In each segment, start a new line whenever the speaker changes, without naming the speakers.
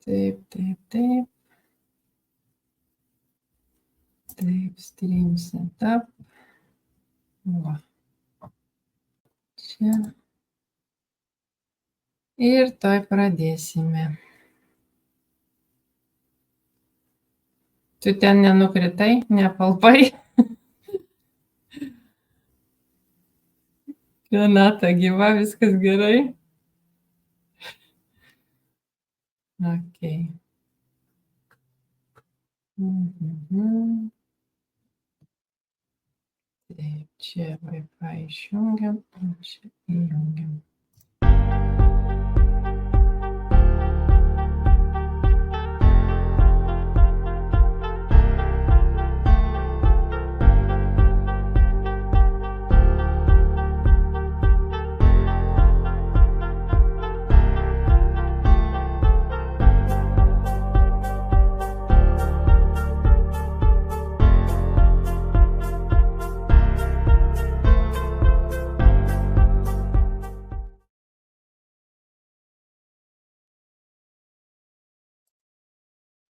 Taip. Taip, stream setup. Va. Čia. Ir toj pradėsime. Tu ten nenukritai, nepalpai. Renata gyva, viskas gerai. Ok. Taip, čia Wi-Fi išjungiam, čia įjungiam.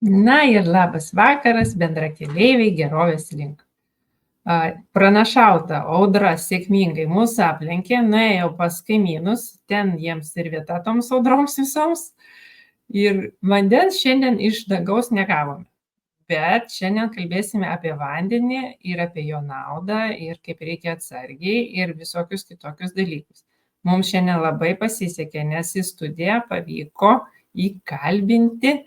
Na ir labas vakaras, bendrakeleiviai, gerovės link. Pranašauta audra sėkmingai mūsų aplenkė, nuėjo pas kaimynus, ten jiems ir vieta toms audroms visoms. Ir vandens šiandien iš dangaus negavome. Bet šiandien kalbėsime apie vandenį ir apie jo naudą ir kaip reikia atsargiai ir visokius kitokius dalykus. Mums šiandien labai pasisekė, nes į studiją pavyko įkalbinti,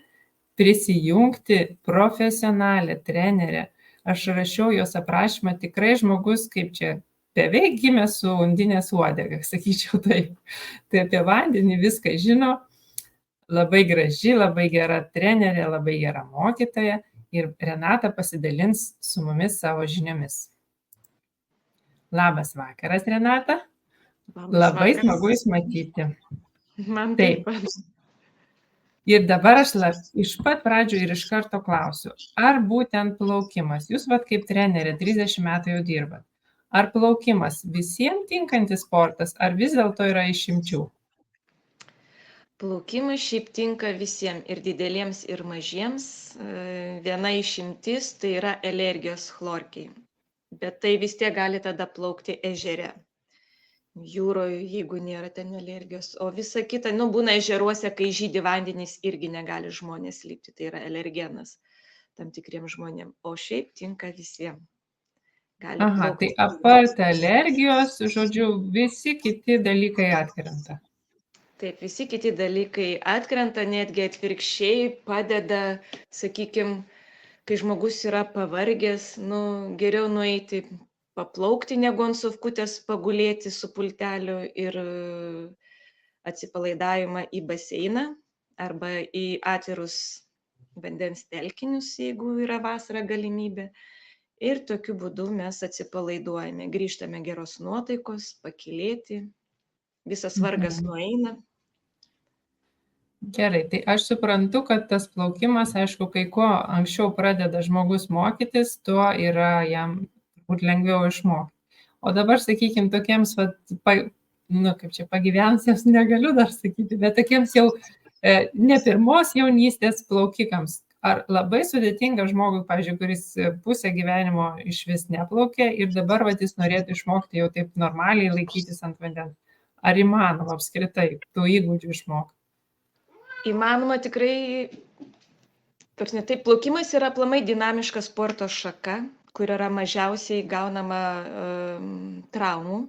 prisijungti profesionalią trenerę. Aš rašiau jos aprašymą, tikrai žmogus kaip čia beveik gimė su undinės uodega, sakyčiau taip. Tai apie vandenį viską žino, labai graži, labai gera trenerė, labai gera mokytoja ir Renata pasidalins su mumis savo žiniomis. Labas vakaras, Renata. Labai smagu Jūs matyti.
Man taip pat.
Ir dabar aš iš pat pradžių ir iš karto klausiu, ar būtent plaukimas, jūs kaip trenerė 30 metų jau dirbat, ar plaukimas visiems tinkantis sportas, ar vis dėlto yra išimčių?
Plaukimas šiaip tinka visiems, ir dideliems, ir mažiems. Viena išimtis tai yra alergijos chlorkiai, bet tai vis tiek gali tada plaukti ežere. Jūroje, jeigu nėra ten alergijos, o visa kita, būna ežeruose, kai žydi vandenys, irgi negali žmonės lipti, tai yra alergenas tam tikriems žmonėms, o šiaip tinka visiems.
Aha, tai apart alergijos, žodžiu, visi kiti dalykai atkrenta.
Taip, visi kiti dalykai atkrenta, netgi atvirkščiai padeda, sakykime, kai žmogus yra pavargęs, geriau nueiti paplaukti, negu ant sofkutės pagulėti su pulteliu ir atsipalaidavimą į baseiną arba į atvirus vandens telkinius, jeigu yra vasara galimybė. Ir tokiu būdu mes atsipalaiduojame, grįžtame geros nuotaikos, pakylėti, visas vargas nueina.
Gerai, tai aš suprantu, kad tas plaukimas, aišku, kai kuo anksčiau pradeda žmogus mokytis, tuo yra jam lengviau išmokti. O dabar, sakykime, tokiems, pagyvensiems negaliu dar sakyti, bet tokiems jau ne pirmos jaunystės plaukikams. Ar labai sudėtinga žmogui, pavyzdžiui, kuris pusę gyvenimo iš vis neplaukė ir dabar jis norėtų išmokti jau taip normaliai laikytis ant vandens? Ar įmanoma apskritai tų įgūdžių išmokti?
Įmanoma tikrai, taip, plaukimas yra aplamai dinamiška sporto šaka, kur yra mažiausiai gaunama traumų.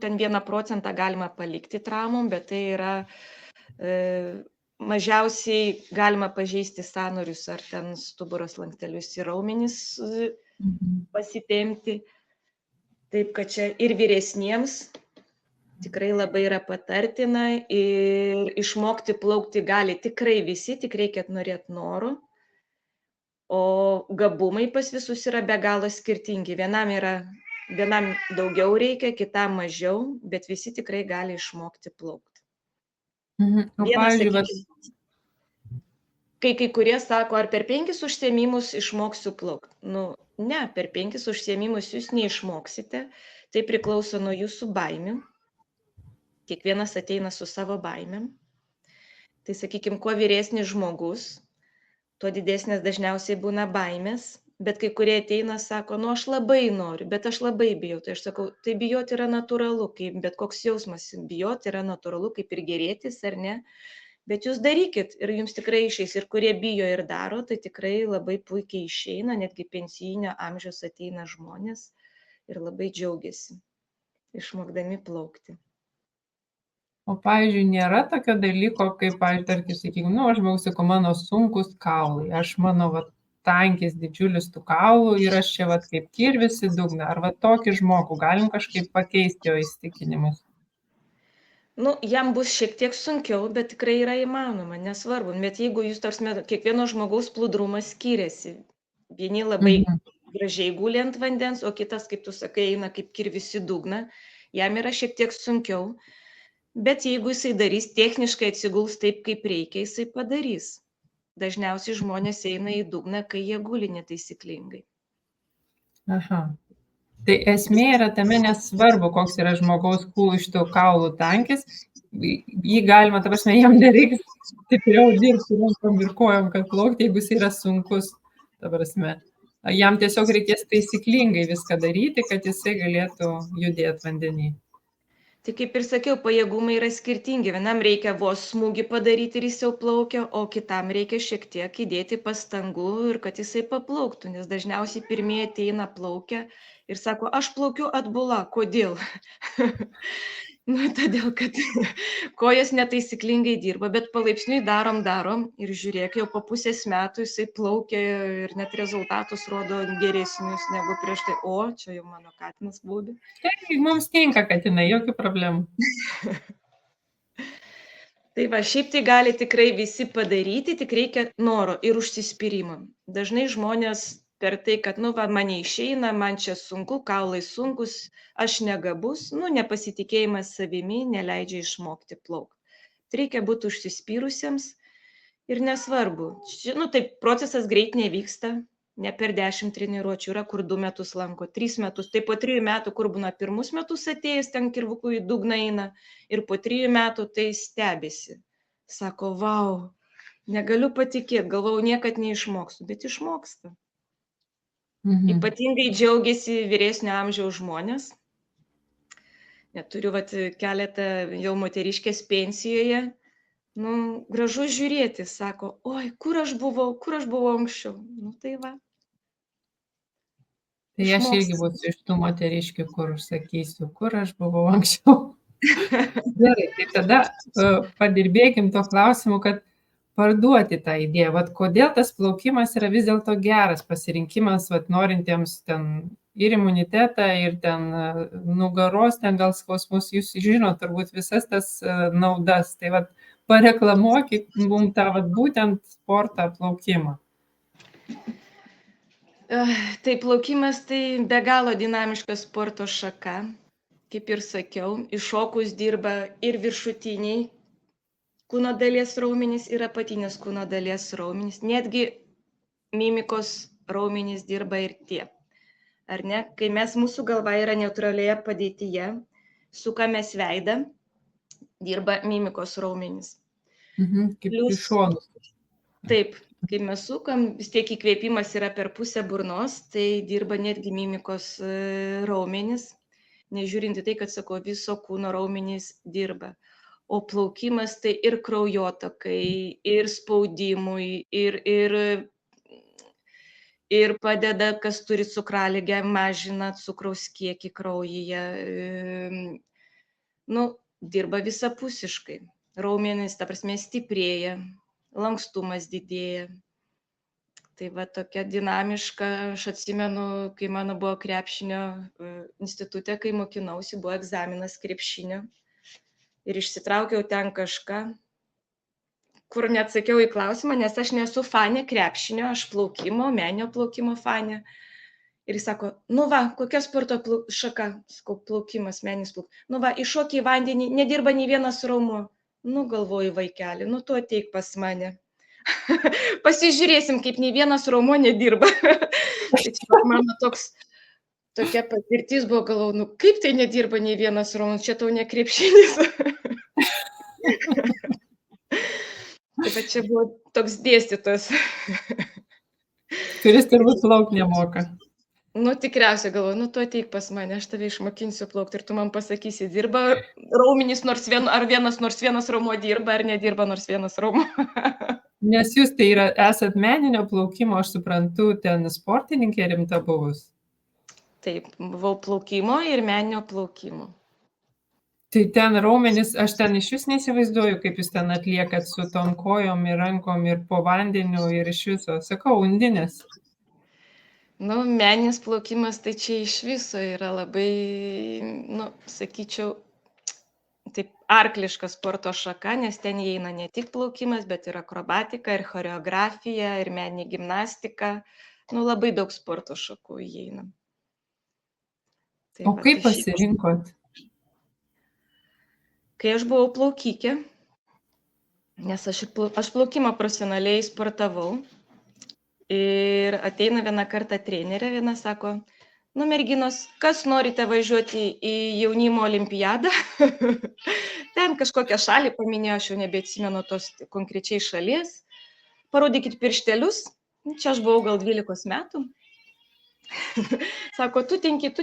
Ten 1% galima palikti traumom, bet tai yra mažiausiai galima pažeisti sąnarius ar ten stuburo slankstelius ir raumenis pasitempti. Taip, kad čia ir vyresniems tikrai labai yra patartina ir išmokti plaukti gali tikrai visi, tik reikia norėti noro. O gabumai pas visus yra be galo skirtingi. Vienam daugiau reikia, kitam mažiau, bet visi tikrai gali išmokti plaukti. Kai kurie sako, ar per 5 užsiėmimus išmoksiu plaukti. Ne, per 5 užsiėmimus jūs neišmoksite. Tai priklauso nuo jūsų baimių. Kiekvienas ateina su savo baimėm. Tai sakykime, kuo vyresnis žmogus, tuo didesnės dažniausiai būna baimės, bet kai kurie ateina, sako, nu aš labai noriu, bet aš labai bijau. Tai aš sakau, tai bijoti yra natūralu, kaip bet koks jausmas, bijoti yra natūralu, kaip ir gerėtis, ar ne? Bet jūs darykit ir jums tikrai išeis. Ir kurie bijo ir daro, tai tikrai labai puikiai išeina, netgi pensijinio amžiaus ateina žmonės ir labai džiaugiasi, išmokdami plaukti.
O, pavyzdžiui, nėra tokio dalyko, kaip, pavyzdžiui, tarkim, sakykime, nu, aš žmogus, sakau, mano sunkus kaulai, mano tankis didžiulis tų kaulų ir aš čia kaip kirvis į dugną. Ar tokį žmogų galim kažkaip pakeisti jo įsitikinimus?
Nu, jam bus šiek tiek sunkiau, bet tikrai yra įmanoma, nesvarbu. Bet jeigu jūs, tarsi, kiekvieno žmogaus plūdrumas skiriasi. Vieni labai gražiai guli ant vandens, o kitas, kaip tu sakai, eina kaip kirvis į dugną. Jam yra šiek tiek sunkiau. Bet jeigu jisai darys, techniškai atsiguls taip, kaip reikia, jisai padarys. Dažniausiai žmonės eina į dugną, kai jie guli netaisyklingai.
Aha. Tai esmė yra tame, nesvarbu, koks yra žmogaus kūlų šitų kaulų tankis, jį galima, ta prasme, jam nereiks stipriau dirbti rankom ir kojom, kad plaukti, jeigu jis yra sunkus, ta prasme. Jam tiesiog reikės taisyklingai viską daryti, kad jisai galėtų judėti vandenį.
Tai kaip ir sakiau, pajėgumai yra skirtingi. Vienam reikia vos smūgį padaryti ir jis jau plaukia, o kitam reikia šiek tiek įdėti pastangų ir kad jisai paplauktų, nes dažniausiai pirmieji ateina plaukia ir sako, aš plaukiu atbula. Kodėl? Nu, todėl, kad kojas netaisyklingai dirba, bet palaipsniui darom ir žiūrėk, jau po pusės metų jisai plaukia ir net rezultatus rodo geresnius negu prieš tai. O, čia jau mano katinas būdė.
Tai mums tinka katinai, jokių problemų.
Tai va, šiaip tai gali tikrai visi padaryti, tik reikia noro ir užsispyrimo. Dažnai žmonės per tai, kad, nu, va, man neišeina, man čia sunku, kaulai sunkus, aš negabus, nu, nepasitikėjimas savimi neleidžia išmokti plaukti. Tai reikia būti užsispyrusiems ir nesvarbu. Nu, taip, procesas greit nevyksta, ne per 10 treniruočių, yra kur 2 metus lanko, 3 metus, tai po 3 metų, kur būna pirmus metus atėjęs, ten kirvukų į dugną eina, ir po 3 metų tai stebisi. Sako, vau, negaliu patikėti, galvau, niekad neišmoksiu, bet išmoksta. Ypatingai džiaugiasi vyresnio amžiaus žmonės. Neturiu keletą jau moteriškės pensijoje. Nu, gražu žiūrėti, sako, oi, kur aš buvau anksčiau. Nu, tai va.
Tai aš irgi būsiu iš tų moteriškių, kur sakysiu, kur aš buvau anksčiau. Gerai, tai tada padirbėkim to klausimu, kad parduoti tą idėją. Kodėl tas plaukimas yra vis dėlto geras pasirinkimas, norintiems ten ir imunitetą, ir ten nugaros, ten gal skausmus, jūs žinot turbūt visas tas naudas. Tai pareklamuokit mums tą būtent sportą plaukimą.
Tai plaukimas tai be galo dinamiška sporto šaka. Kaip ir sakiau, iššokus dirba ir viršutiniai kūno dalies raumenys, ir apatinės kūno dalies raumenys. Netgi mimikos raumenys dirba ir tie. Ar ne? Kai mūsų galva yra neutralioje padėtyje, sukamės veidą, dirba mimikos raumenys.
Kaip iš šonų.
Taip, kai mes sukam, vis tiek įkvėpimas yra per pusę burnos, tai dirba netgi mimikos raumenys. Nežiūrint į tai, kad, sako, viso kūno raumenys dirba. O plaukimas tai ir kraujotakai, ir spaudimui, ir padeda, kas turi cukraligę, mažina cukraus kiekį kraujyje. Nu, dirba visapusiškai. Raumenys, ta prasme, stiprėja, lankstumas didėja. Tai va tokia dinamiška, aš atsimenu, kai mano buvo krepšinio institute, kai mokinausi, buvo egzaminas krepšinio ir išsitraukiau ten kažką, kur neatsakiau į klausimą, nes aš nesu fanė krepšinio, aš plaukimo, meninio plaukimo fanė. Ir jis sako, nu va, kokia sporto šaka, sakau, plaukimas, meninis plaukimas. Nu va, iššokį į vandenį, nedirba nei vienas raumuo. Nu, galvoju, vaikeli, nu tu ateik pas mane. Pasižiūrėsim, kaip nei vienas raumuo nedirba. Tai čia mano tokia patirtis buvo, galvoju, nu kaip tai nedirba nei vienas raumuo, čia tau ne krepšinis. Tai va čia buvo toks dėstytojas.
Kuris turbūt plauk nemoka.
Nu, tikriausiai galvoju, nu, tu ateik pas mane, aš tave išmokinsiu plaukti ir tu man pasakysi, dirba raumenys ar vienas raumuo dirba, ar nedirba nors vienas raumuo.
Nes jūs tai esat meninio plaukimo, aš suprantu, ten sportininkė rimta buvus.
Taip, buvau plaukimo ir meninio plaukimo.
Tai ten raumenys, aš ten iš vis neįsivaizduoju, kaip jūs ten atliekat su tom kojom ir rankom ir po vandeniu ir iš viso. Sakau, undinės.
Nu, meninis plaukimas tai čia iš viso yra labai, nu, sakyčiau, taip arkliška sporto šaka, nes ten įeina ne tik plaukimas, bet ir akrobatika, ir choreografija, ir meninė gimnastika. Nu, labai daug sporto šakų įeina. Tai
O
va,
kaip
tai šiaip-
pasirinkot?
Kai aš buvau plaukikė, nes aš plaukimą profesionaliai sportavau, ir ateina vieną kartą trenerė, viena sako, nu, merginos, kas norite važiuoti į jaunimo olimpiadą? Ten kažkokią šalį paminėjo, aš jau nebeatsimenu tos konkrečiai šalies. Parodykit pirštelius. Čia aš buvau gal 12 metų. Sako, tu tinki, tu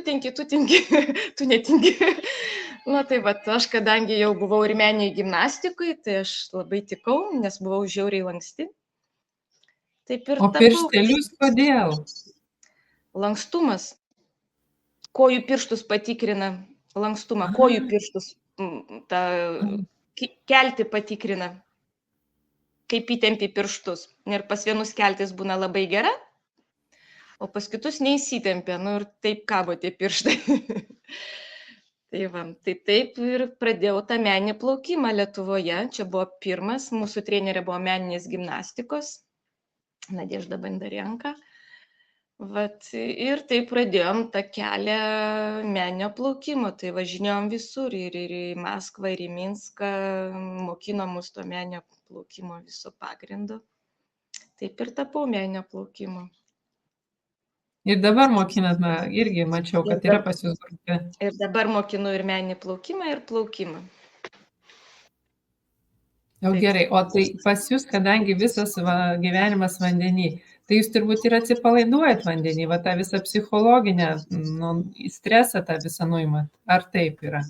netinki. Na, tai va, aš kadangi jau buvau ir meniniai gimnastikui, tai aš labai tikau, nes buvau žiauriai lanksti. Taip ir
O pirštelius kodėl?
Lankstumas. Kojų pirštus patikrina lankstumą, kojų pirštus kelti patikrina, kaip įtempi pirštus. Ir pas vienus keltis būna labai gera, o pas kitus neįsitempia, nu ir taip kabo tie pirštai. Tai va, tai taip ir pradėjau tą meninį plaukimą Lietuvoje. Čia buvo pirmas, mūsų trenerė buvo meninės gimnastikos, Nadežda Bandarenka. Vat, ir taip pradėjom tą kelią meninio plaukimo, tai važinėjom visur, ir į Maskvą, ir į Minską, mokino mus to meninio plaukimo viso pagrindo. Taip ir tapau meninio plaukimo.
Ir dabar mokinat, irgi mačiau, kad yra pas jūs grupė.
Ir dabar mokinu ir meninį plaukimą, ir plaukimą.
Jau gerai, o tai pas jūs, kadangi visas gyvenimas vandenį, tai jūs turbūt ir atsipalaiduojat vandenį, va tą visą psichologinę stresą tą visą nuimat. Ar taip yra?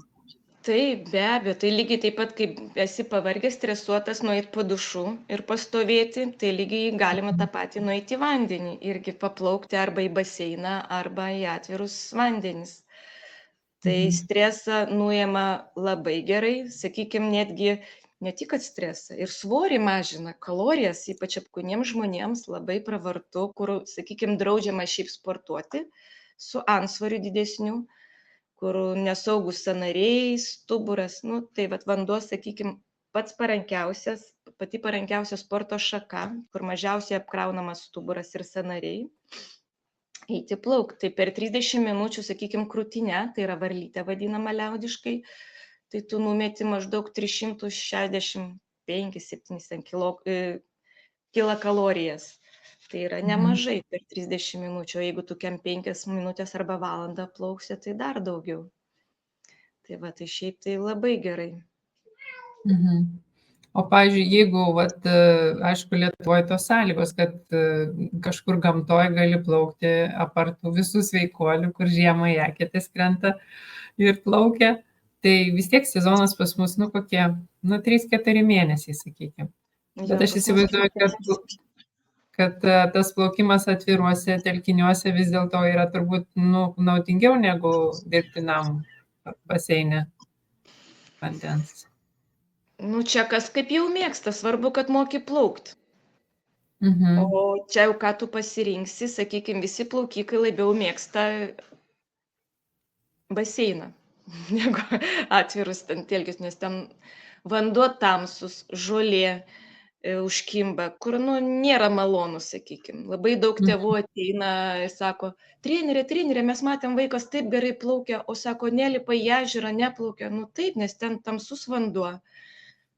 Taip, be abejo, tai lygiai taip pat, kaip esi pavargęs, stresuotas, nueit po dušu ir pastovėti, tai lygiai galima tą patį nueiti į vandenį, irgi paplaukti arba į baseiną, arba į atvirus vandenis. Tai stresą nuima labai gerai, sakykime, netgi ne tik kad stresą, ir svorį mažina, kalorijas, ypač apkūniems žmonėms labai pravartu, kur, sakykime, draudžiama šiaip sportuoti su antsvoriu didesniu, kur nesaugus sąnariai, stuburas, nu, tai vat vanduo, sakykime, pati parankiausia sporto šaka, kur mažiausiai apkraunamas stuburas ir sąnariai, eiti plaukti. Tai per 30 minučių, sakykime, krūtinę, tai yra varlytė vadinama liaudiškai, tai tu numeti maždaug 365-7 kilokalorijas. Tai yra nemažai per 30 minučių, o jeigu tu 5 minutės arba valandą plauksi, tai dar daugiau. Tai va, tai šiaip tai labai gerai.
O, pavyzdžiui, jeigu, aišku, Lietuvoje tos sąlygos, kad kažkur gamtoje gali plaukti apartų visų sveikuolių, kur žiemą į eketės krenta ir plaukia, tai vis tiek sezonas pas mus, kokie, 3-4 mėnesiai, sakykime. Bet aš įsivaizduoju, kad tas plaukimas atviruose telkiniuose vis dėlto yra turbūt naudingiau negu dirbtinam baseine vandens.
Nu, čia kas kaip jau mėgsta, svarbu, kad moki plaukti. O čia jau ką tu pasirinksi, sakykime, visi plaukikai labiau mėgsta baseiną negu atvirus ten telkinius, nes ten vanduo tamsus, žolė užkimba, kur nėra malonu, sakykime. Labai daug tėvų ateina ir sako, trenerė, mes matėm, vaikas taip gerai plaukia, o sako, nelipa į ežerą, neplaukia. Nu taip, nes ten tamsus vanduo.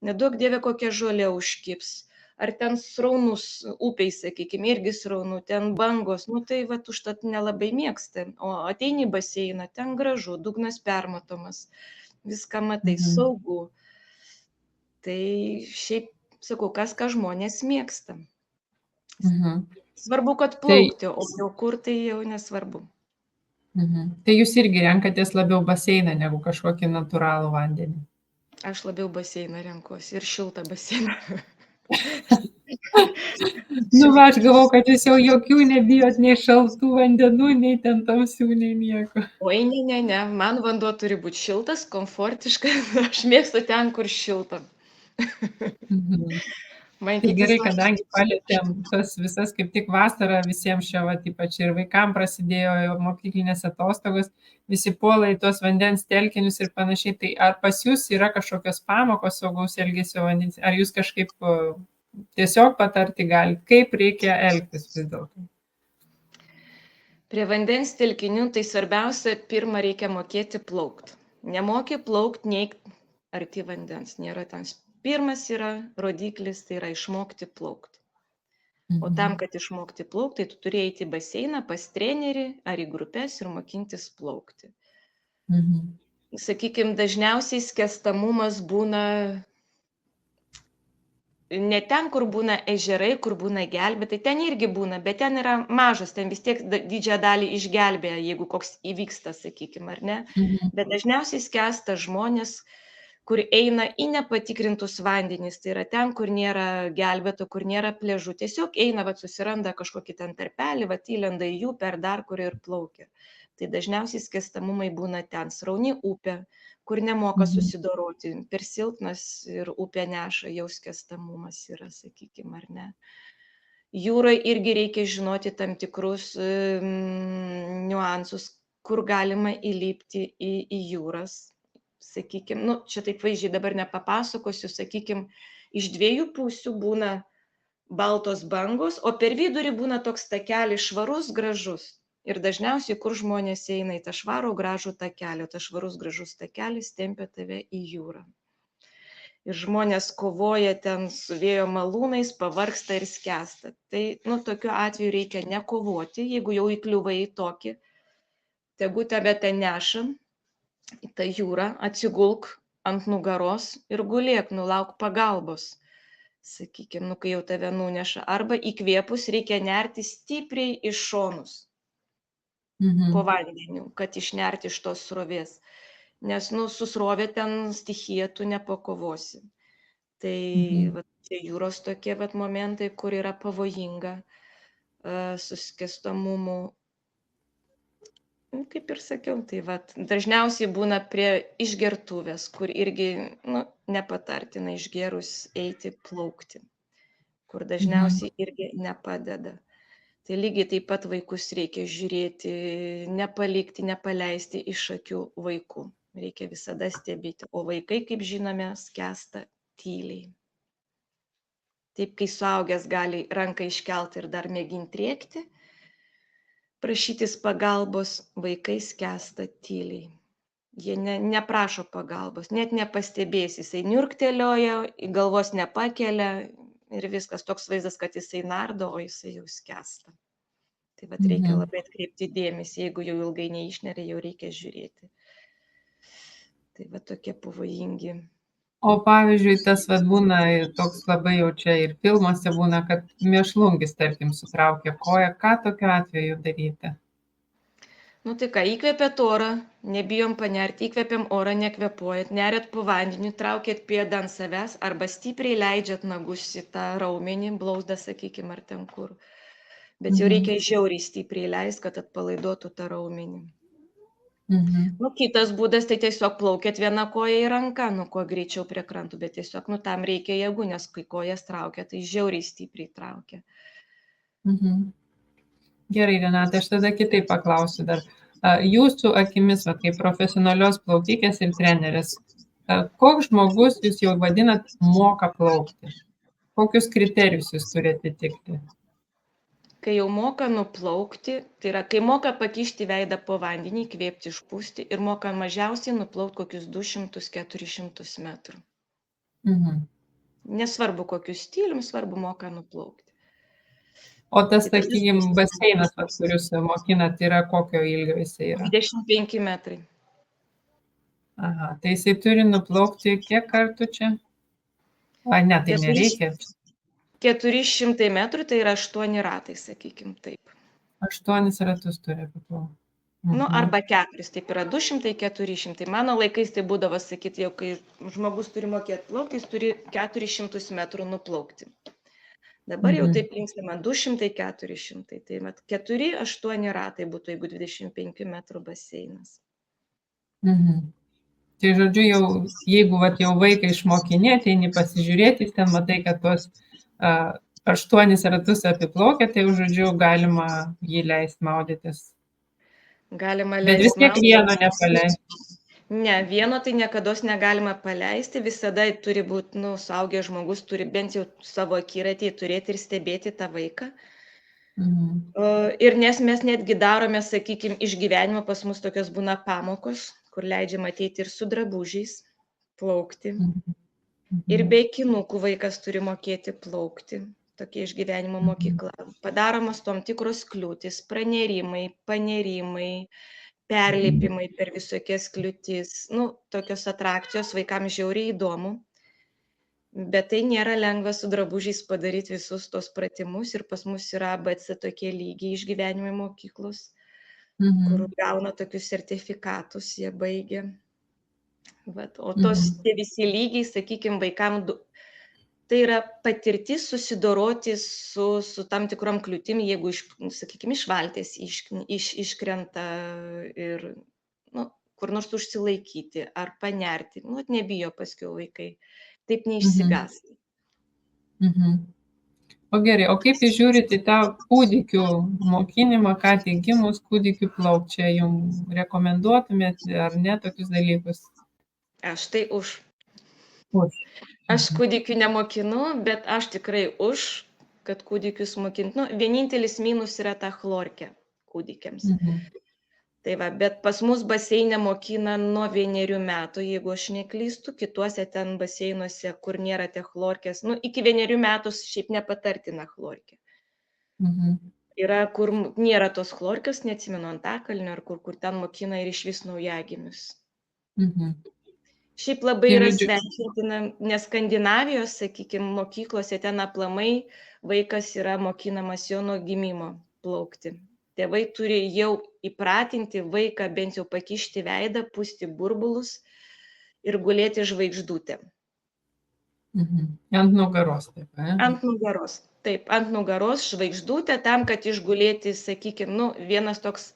Neduok dieve, kokia žolė užkips. Ar ten sraunus upiai, sakykime, irgi sraunų, ten bangos, tai va, užtat nelabai mėgsta. O ateini į baseiną, ten gražu, dugnas permatomas, viską matai, saugu. Tai šiaip sakau, kas ką žmonės mėgsta.
Mhm.
Svarbu, kad
Tai,
plaukti, o jau kur tai jau nesvarbu.
tai jūs irgi renkatės labiau baseiną negu kažkokį natūralų vandenį.
Aš labiau baseiną renkuosi ir šiltą baseiną.
Nu, va, aš galvau, kad jūs jau jokių nebijot nei šaltų vandenų, nei ten tamsių, nei nieko.
Oi, ne, man vanduo turi būti šiltas, komfortiškas, aš mėgstu ten, kur šilta.
Mhm. Tai
Matytis
gerai,
man
kadangi palėtėm tas visas kaip tik vasarą visiems čia, va, ypač ir vaikams prasidėjo jau mokyklinės atostogos, visi puola į tuos vandens telkinius ir panašiai. Tai ar pas jūs yra kažkokios pamokos saugaus elgesio vandens, ar jūs kažkaip tiesiog patarti galite, kaip reikia elgtis vis dėlto?
Prie vandens telkinių tai svarbiausia, pirmą reikia mokėti plaukti. Nemoki plaukti, neik arti vandens. Nėra ten. Pirmas yra rodiklis, tai yra išmokti plaukti. O tam, kad išmokti plaukti, tai tu turi eiti į baseiną pas trenerį ar į grupės ir mokintis plaukti. Sakykime, dažniausiai skęstamumas būna ne ten, kur būna ežerai, kur būna gelbėtai, ten irgi būna, bet ten yra mažas, ten vis tiek didžiąją dalį išgelbėja, jeigu koks įvyksta, sakykime, ar ne. Bet dažniausiai skęsta žmonės, kur eina į nepatikrintus vandenys, tai yra ten, kur nėra gelbėto, kur nėra pliažų, tiesiog eina, susiranda kažkokį ten tarpelį, įlenda į jų per dar kur ir plaukia. Tai dažniausiai skęstamumai būna ten, srauni upė, kur nemoka susidoroti, per silpnas ir upė neša, jau skęstamumas yra, sakykime, ar ne. Jūroje irgi reikia žinoti tam tikrus niuansus, kur galima įlipti į jūras. Sakykime, čia taip vaizdžiai dabar nepapasakosiu, sakykime, iš dviejų pusių būna baltos bangos, o per vidurį būna toks takelis švarus, gražus. Ir dažniausiai, kur žmonės eina į tą švarų, gražų takelį, o tas švarus, gražus takelis tempia tave į jūrą. Ir žmonės kovoja ten su vėjo malūnais, pavargsta ir skęsta. Tai, tokiu atveju reikia nekovoti, jeigu jau įkliuvai į tokį, tegu tave ten neša į tą jūrą, atsigulk ant nugaros ir gulėk, lauk pagalbos. Sakykime, kai jau tave nuneša. Arba įkvėpus reikia nerti stipriai iš šonus po vandeniu, kad išnerti iš tos srovės. Nes su srovė ten stichija tu nepakovosi. Tai čia jūros tokie momentai, kur yra pavojinga su skęstamumu. Kaip ir sakiau, tai dažniausiai būna prie išgertuvės, kur irgi nepatartina išgerus eiti plaukti, kur dažniausiai irgi nepadeda. Tai lygiai taip pat vaikus reikia žiūrėti, nepalikti, nepaleisti iš akių vaikų. Reikia visada stebėti. O vaikai, kaip žinome, skęsta tyliai. Taip, kai suaugęs gali ranką iškelti ir dar mėginti rėkti, prašytis pagalbos, vaikai skęsta tyliai. Jie neprašo pagalbos, net nepastebės, jisai niurktelioja, galvos nepakelia ir viskas, toks vaizdas, kad jisai nardo, o jisai jau skęsta. Tai reikia labai atkreipti dėmesį, jeigu jau ilgai neišneria, jau reikia žiūrėti. Tai tokie pavojingi.
O pavyzdžiui, tas būna toks labai jau čia ir filmuose būna, kad mėšlungis, tarkim, sutraukia koją. Ką tokiu atveju daryti?
Tai ką, įkvėpėt orą, nebijom panerti, įkvėpiam orą, nekvėpuojat, neriat po vandeniu, traukėt pėdą ant savęs arba stipriai leidžiat nagus į tą raumenį, blauzdą, sakykime, ar ten kur. Bet jau reikia žiauriai stipriai leisti, kad atpalaiduotų tą raumenį. Kitas būdas, tai tiesiog plaukėt vieną koją į ranką, kuo greičiau prie krantų, bet tiesiog tam reikia jėgų, nes kai kojas traukia, tai žiauriai stipriai traukia.
Gerai, Renata, aš tada kitaip paklausiu dar. Jūsų akimis, kaip profesionalios plaukikės ir trenerės, koks žmogus jūs jau vadinat moka plaukti? Kokius kriterijus jūs turite atitikti?
Kai jau moka nuplaukti, tai yra, kai moka pakišti veidą po vandenį, įkvėpti, išpūsti ir moka mažiausiai nuplaukti kokius 200-400 metrų. Nesvarbu kokius stilium, svarbu moka nuplaukti.
O tas, sakykime, baseinas, kuriuos mokinat, yra kokio ilgio jisai yra?
25 metrai.
Aha, tai jisai turi nuplaukti kiek kartų čia? A, ne, tai nereikia.
400 metrų tai yra 8 ratai, sakykim taip.
8 ratus turi apiplaukti.
Nu, arba 4, taip yra 200, 400. Mano laikais tai būdavo, sakyti, jau kai žmogus turi mokėti plaukti, jis turi 400 metrų nuplaukti. Dabar jau taip linksima 200, 400. Tai 4-8 ratai būtų, jeigu 25 metrų baseinas.
Tai žodžiu, jau, jeigu jau vaiką išmokinėti, eini pasižiūrėti, ten matai, kad tuos 8 ratus apiplaukia, tai žodžiu, galima jį leisti maudytis.
Galima
Bet vis
leisti
tiek vieno nepaleisti.
Ne, vieno tai niekados negalima paleisti, visada turi būti, suaugęs žmogus turi bent jau savo akiratį turėti ir stebėti tą vaiką. Ir nes mes netgi darome, sakykime, iš gyvenimo, pas mus tokios būna pamokos, kur leidžiama ateiti ir su drabužiais plaukti. Ir be kinukų vaikas turi mokėti plaukti, tokia išgyvenimo mokykla. Padaromos tom tikros kliūtis, pranerimai, panerimai, perlipimai per visokias kliūtis. Tokios atrakcijos vaikams žiauriai įdomu. Bet tai nėra lengva su drabužiais padaryti visus tos pratimus. Ir pas mus yra ABC tokie lygiai išgyvenimo mokyklos, kur gauna tokius sertifikatus, jie baigia. O tie visi lygiai, sakykime, vaikams, tai yra patirtis susidoroti su tam tikrom kliūtim, jeigu, sakykime, iš valties iškrenta ir kur nors užsilaikyti ar panerti. Nebijo paskiau vaikai, taip neišsigąsta.
O gerai, o kaip jūs žiūrite į tą kūdikių mokinimą, ką tik gimus kūdikių plaukti? Čia jums rekomenduotumėt ar ne tokius dalykus?
Aš tai už. Aš kūdikių nemokinu, bet aš tikrai už, kad kūdikius mokintų. Vienintelis minus yra ta chlorkė kūdikiams. Tai bet pas mus baseine mokina nuo 1 metų, jeigu aš neklystu, kituose ten baseinuose, kur nėra te chlorkės, iki 1 metų šiaip nepatartina chlorkė. Yra, kur nėra tos chlorkės, neatsimenu, Antakalnio, ar kur ten mokina ir iš vis naujagimius. Šiaip labai yra sveikintina, nes Skandinavijos, sakykime, mokyklose ten aplamai vaikas yra mokinamas jo nuo gimimo plaukti. Tėvai turi jau įpratinti vaiką bent jau pakišti veidą, pūsti burbulus ir gulėti žvaigždutę.
Ant nugaros, taip.
Ant nugaros, taip, ant nugaros žvaigždutę, tam, kad išgulėti, sakykime, vienas toks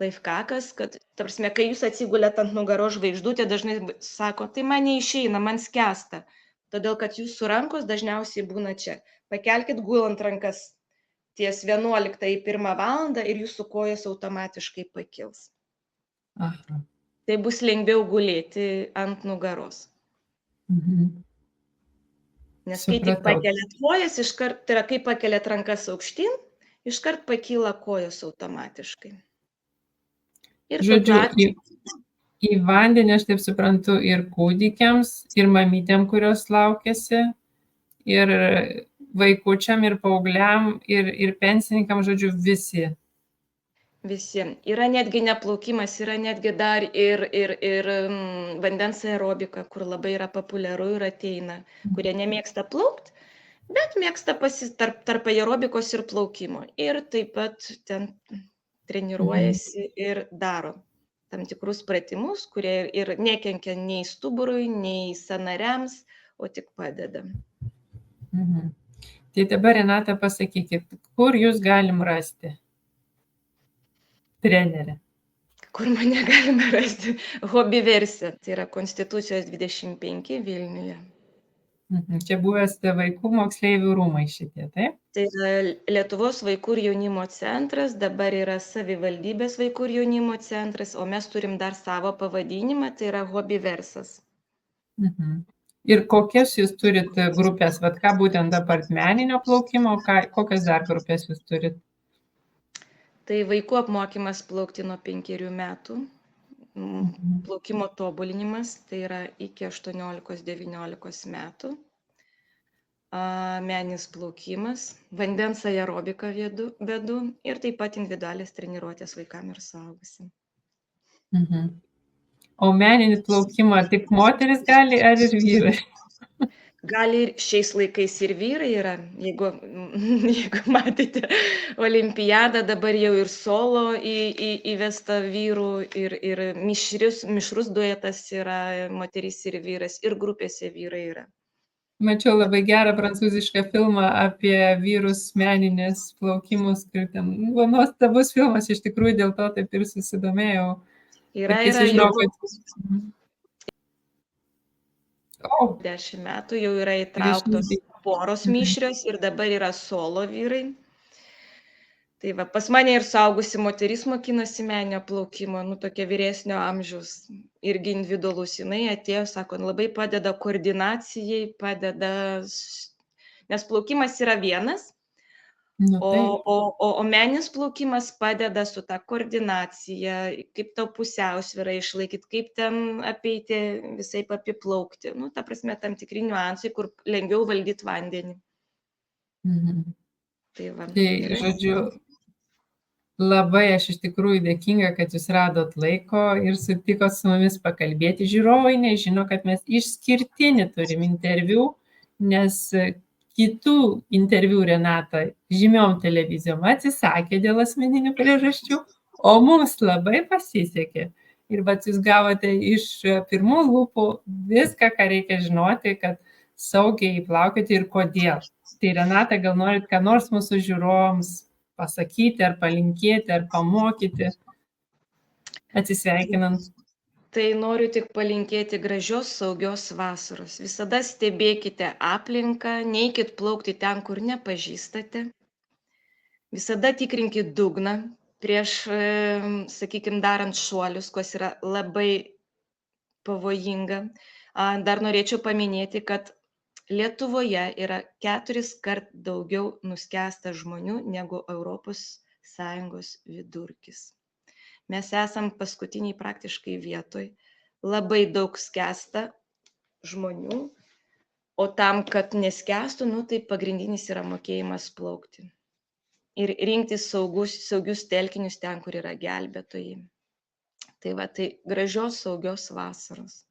laifkakas, kad, tarsi, kai jūs atsigulėt ant nugaros žvaigždutę, dažnai sako, tai man neišeina, man skęsta. Todėl, kad jūsų rankos dažniausiai būna čia. Pakelkit gulant rankas ties 11:01 valandą ir jūsų kojas automatiškai pakils. Tai bus lengviau gulėti ant nugaros. Nes kai tik pakeliat kojas, iškart, tai yra, kai pakeliat rankas aukštyn, iškart pakyla kojos automatiškai. Ir
žodžiu, į vandenį, aš taip suprantu, ir kūdikiams, ir mamytėm, kurios laukiasi, ir vaikučiam, ir paaugliam, ir pensininkam, žodžiu, visi.
Visi. Yra netgi neplaukimas, yra netgi dar ir vandens aerobika, kur labai yra populiaru ir ateina, kurie nemėgsta plaukti, bet mėgsta tarp aerobikos ir plaukimo. Ir taip pat ten treniruojasi ir daro tam tikrus pratimus, kurie ir nekenkia nei stuburui, nei sąnariams, o tik padeda.
Tai dabar, Renata, pasakykit, kur jūs galim rasti trenerę?
Kur mane galime rasti? Hobbyverse, tai yra Konstitucijos 25 Vilniuje.
Čia buvęs vaikų moksleivių rūmai šitie, taip?
Tai yra Lietuvos vaikų ir jaunimo centras, dabar yra savivaldybės vaikų ir jaunimo centras, o mes turim dar savo pavadinimą, tai yra Hobbyversas.
Ir kokias jūs turit grupės, ką būtent apart meninio plaukimo, kokias dar grupės jūs turit?
Tai vaikų apmokymas plaukti nuo 5 metų, plaukimo tobulinimas, tai yra iki 18-19 metų, meninis plaukimas, vandens aerobiką vedu ir taip pat individualias treniruotės vaikams ir suaugusiam.
O meninį plaukimą tik moteris gali ar ir vyrai?
Gal ir šiais laikais ir vyrai yra, jeigu matėte olimpiadą, dabar jau ir solo įvesta vyrų, ir mišrus duetas yra moteris ir vyras, ir grupėse vyrai yra.
Mačiau labai gerą prancūzišką filmą apie vyrus meninės plaukimus, kur ten buvo nuostabus filmas, iš tikrųjų dėl to taip ir susidomėjau. Ir kai sužinau, kad... O,
10 metų jau yra įtrauktos poros mišrios ir dabar yra solo vyrai. Tai va, pas mane ir suaugusi moteris mokinosi meninio plaukimo, tokia vyresnio amžiaus, irgi individualus. Jinai atėjo, sako, labai padeda koordinacijai, padeda, nes plaukimas yra vienas, o meninis plaukimas padeda su ta koordinacija, kaip tau pusiausvyrą išlaikyti, kaip ten apeiti, visaip apiplaukti. Ta prasme, tam tikri niuansai, kur lengviau valdyti vandenį. Tai va.
Tai, žodžiu, labai aš iš tikrųjų dėkinga, kad jūs radot laiko ir sutikot su mumis pakalbėti. Žiūrovai nežino, kad mes išskirtinį turim interviu, nes kitų interviu Renata žymiom televizijom atsisakė dėl asmeninių priežasčių, o mums labai pasisekė. Ir jūs gavote iš pirmų lūpų viską, ką reikia žinoti, kad saugiai plaukioti ir kodėl. Tai Renata, gal norit ką nors mūsų žiūrovams pasakyti, ar palinkėti, ar pamokyti, atsisveikinant?
Tai noriu tik palinkėti gražios, saugios vasaros. Visada stebėkite aplinką, neikit plaukti ten, kur nepažįstate. Visada tikrinkit dugną prieš, sakykime, darant šuolius, kas yra labai pavojinga. Dar norėčiau paminėti, kad Lietuvoje yra 4 kart daugiau nuskęsta žmonių negu ES vidurkis. Mes esam paskutiniai praktiškai vietoj. Labai daug skęsta žmonių, o tam, kad neskęstų, tai pagrindinis yra mokėjimas plaukti. Ir rinktis saugius telkinius ten, kur yra gelbėtojai. Tai va, tai gražios, saugios vasaros.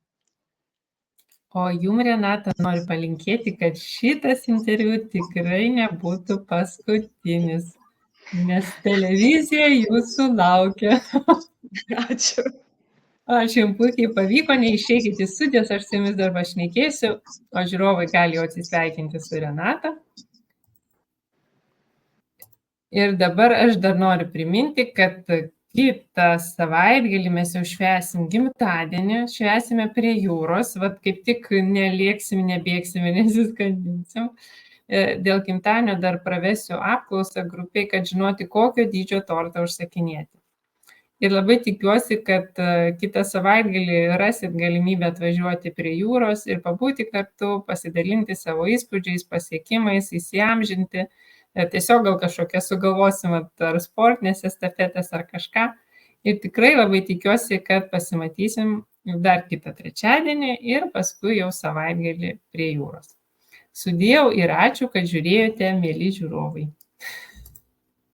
O jum, Renata, noriu palinkėti, kad šitas interviu tikrai nebūtų paskutinis, nes televizija jūsų laukia.
Ačiū.
Ačiū, jums puikiai pavyko, neišeikit į studijas, aš su jumis dar pašnekėsiu, o žiūrovai gali jau atsisveikinti su Renata. Ir dabar aš dar noriu priminti, kad kitą savaitgalį mes jau švęsim gimtadienį, švęsime prie jūros, kaip tik nelėksim, nebėgsim, nesiskandinsim. Dėl gimtadienio dar pravesiu apklausą grupiai, kad žinoti, kokio dydžio tortą užsakinėti. Ir labai tikiuosi, kad kitą savaitgalį rasit galimybę atvažiuoti prie jūros ir pabūti kartu, pasidalinti savo įspūdžiais, pasiekimais, įsiamžinti. Tiesiog gal kažkokia sugalvosim ar sportinės estafetės ar kažką. Ir tikrai labai tikiuosi, kad pasimatysim dar kitą trečiadienį ir paskui jau savaitgalį prie jūros. Sudėjau ir ačiū, kad žiūrėjote, mieli žiūrovai.